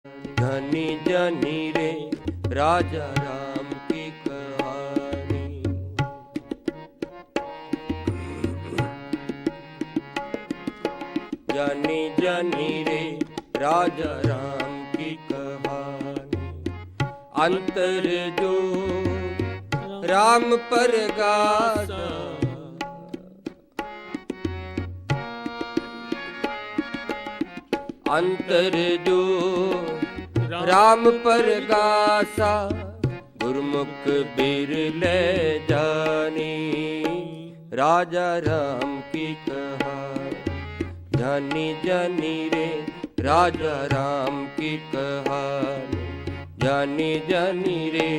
जानी जानी रे राजा राम की कहानी। जानी जानी रे राजा राम की कहानी। अंतर जो राम परगासा, अंतर जो राम परगासा, गुरमुख बिरले जानी राजा राम की कहानी। जानी जानी रे राजा राम की कहानी। जानी जानी रे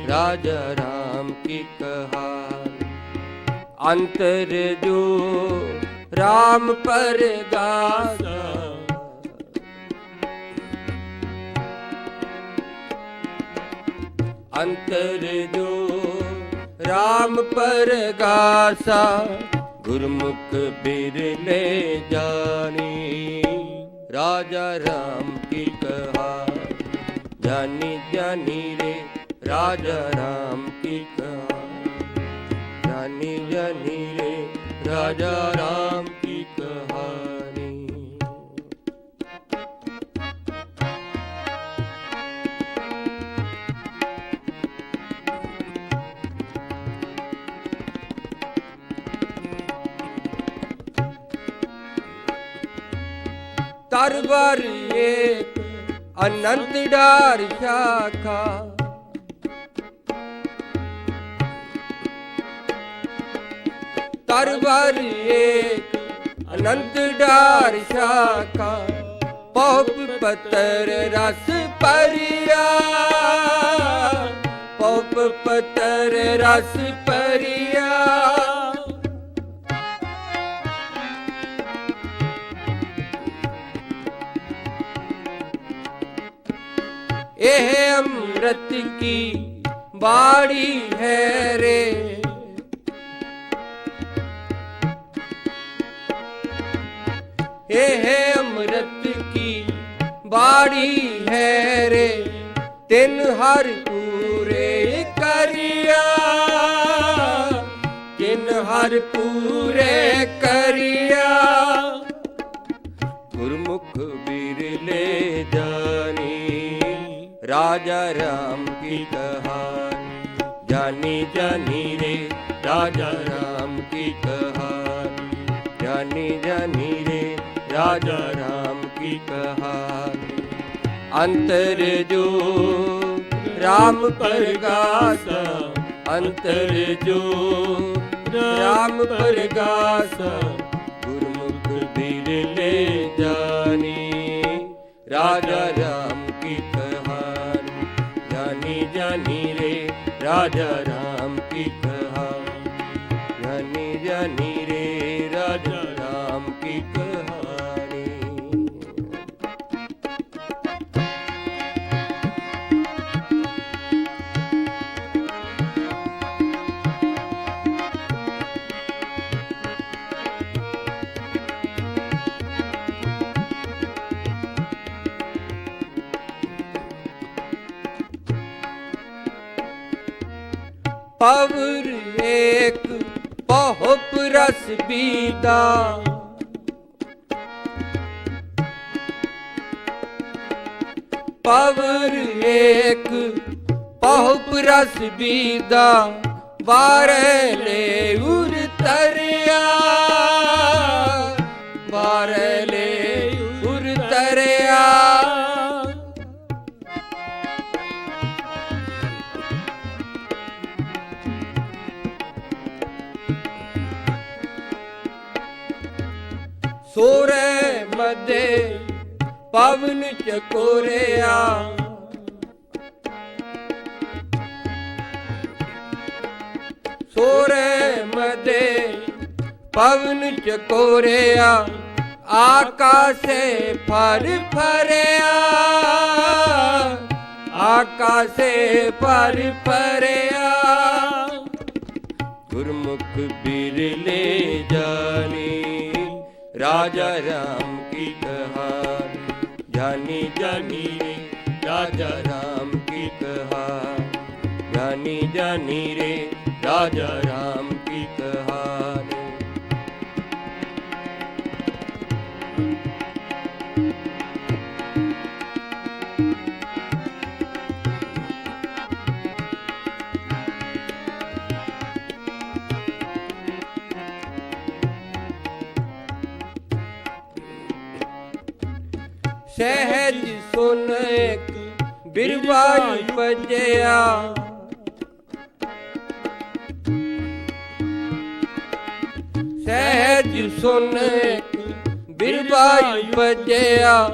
राजा राम की कहानी। अंतर जो राम परगासा, अंतर जो राम परगासा, गुरमुख बिरले जानी राजा राम की कहानी। जानी जानी रे राजा राम की कहानी। जानी जानी रे राजा राम की कहानी। तरवर एक अनंत डार शाखा, तरवर एक अनंत डार शाखा, पौप पतर रस परिया, पौप पतर रस परिया। एह अमृत की बाड़ी है रे, एह अमृत की बाड़ी है रे, तिन हर पूरे करिया, तिन हर पूरे करिया। गुरमुख बिरले जानी राजा राम की कहानी। जानी जानी रे राजा राम की कहानी। जानी जानी रे राजा राम की कहानी। अंतर जो राम परगासा, अंतर जो राम परगासा, गुरमुख बिरले जानी राजा राम की कहानी। जानी जानी रे राजा राम की कहानी। जानी जानी रे राजा राम की कहानी। पवर एक पहुप रस बीदा, पवर एक पहुप रस बीदा, बारे ले उर तरिया, बारे ले उर तरिया। सोरे मदे पवन चकोरिया, सोरे मदे पवन चकोरिया, आकाशे फर फरिया, आकाशे फर फरिया। गुरमुख बिरले जानी राजा राम की कहानी। जानी जानी राजा राम की कहानी। जानी जानी रे राजा राम की कहानी। सहज सुन एक बिरबाई बजया। सहज सुन एक बिरबाई बजया।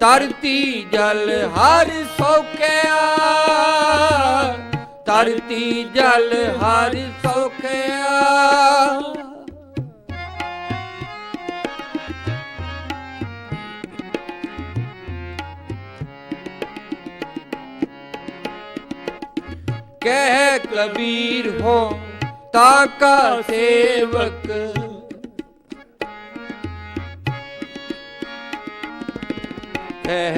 धरती जल हर सौखिया। धरती जल हर सौखिया। कह कबीर हो ताका सेवक। कह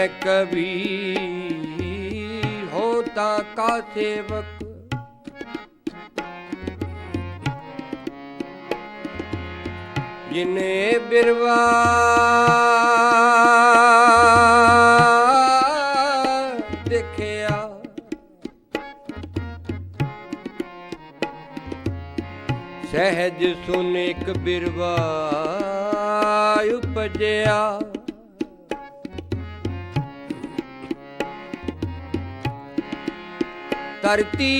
कबीर हो ताका सेवक। जिन्हें बिरवा सहज सुन एक बिरवा उपजया। धरती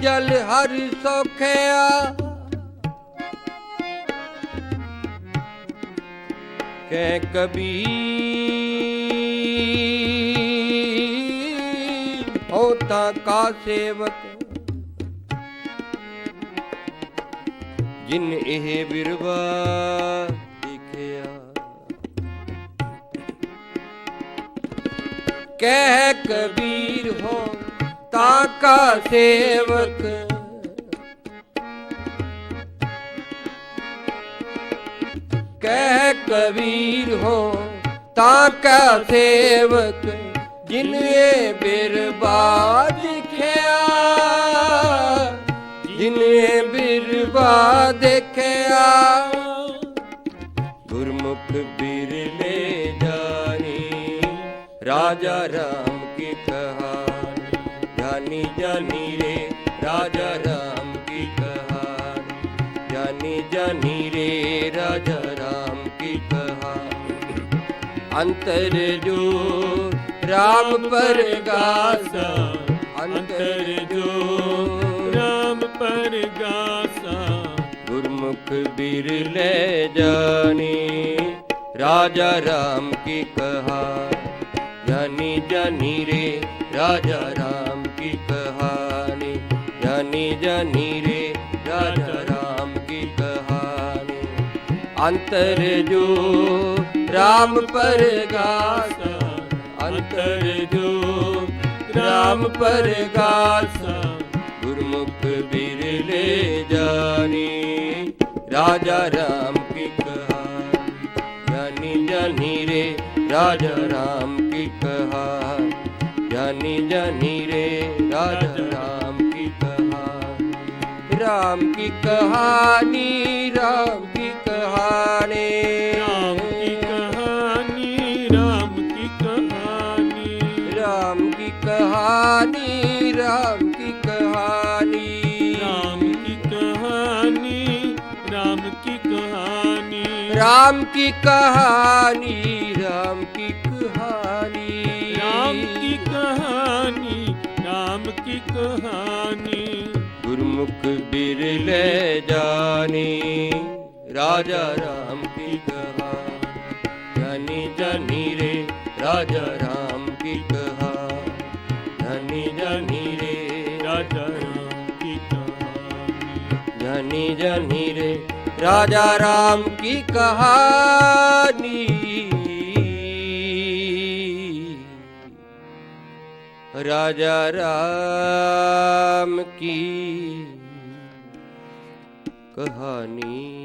जल हर सौखिया। कह कबीर होता का सेवक। जिन एह बिरवा दिखिया। कह कबीर हो ताका सेवक। कह कबीर हो ताका सेवक। जिन ए बिरवा दिखिया। जिन्हें बिरवा देखया। गुरमुख बिरले जानी राजा राम की कहानी। जानी जानी रे राजा राम की कहानी। जानी जानी रे राजा राम की कहानी। अंतर जो राम पर गासा। अंतर जो पर गासा। गुरमुख बिरले जानी राजा राम की कहानी। जानी जानी रे राजा राम की कहानी। जानी जानी रे राजा राम की कहानी। अंतर जो राम पर गासा। अंतर जो राम पर गासा। गुरमुख बिरले जानी राजा राम की कहानी। जानी जानी रे राजा राम की कहानी। जानी जानी रे राजा राम की कहानी। राम की कहानी। राम की कहानी। राम की कहानी। राम की कहानी। राम की कहानी। राम की कहानी। राम की कहानी। राम की कहानी। राम की कहानी। राम की कहानी। राम की कहानी। राम की कहानी। गुरमुख बिरले जानी राजा राम की कहानी। जानी जानी रे राजा राम की कहानी। जानी जानी रे राजा राम की कहानी। जानी जानी रे राजा राम की कहानी। राजा राम की कहानी।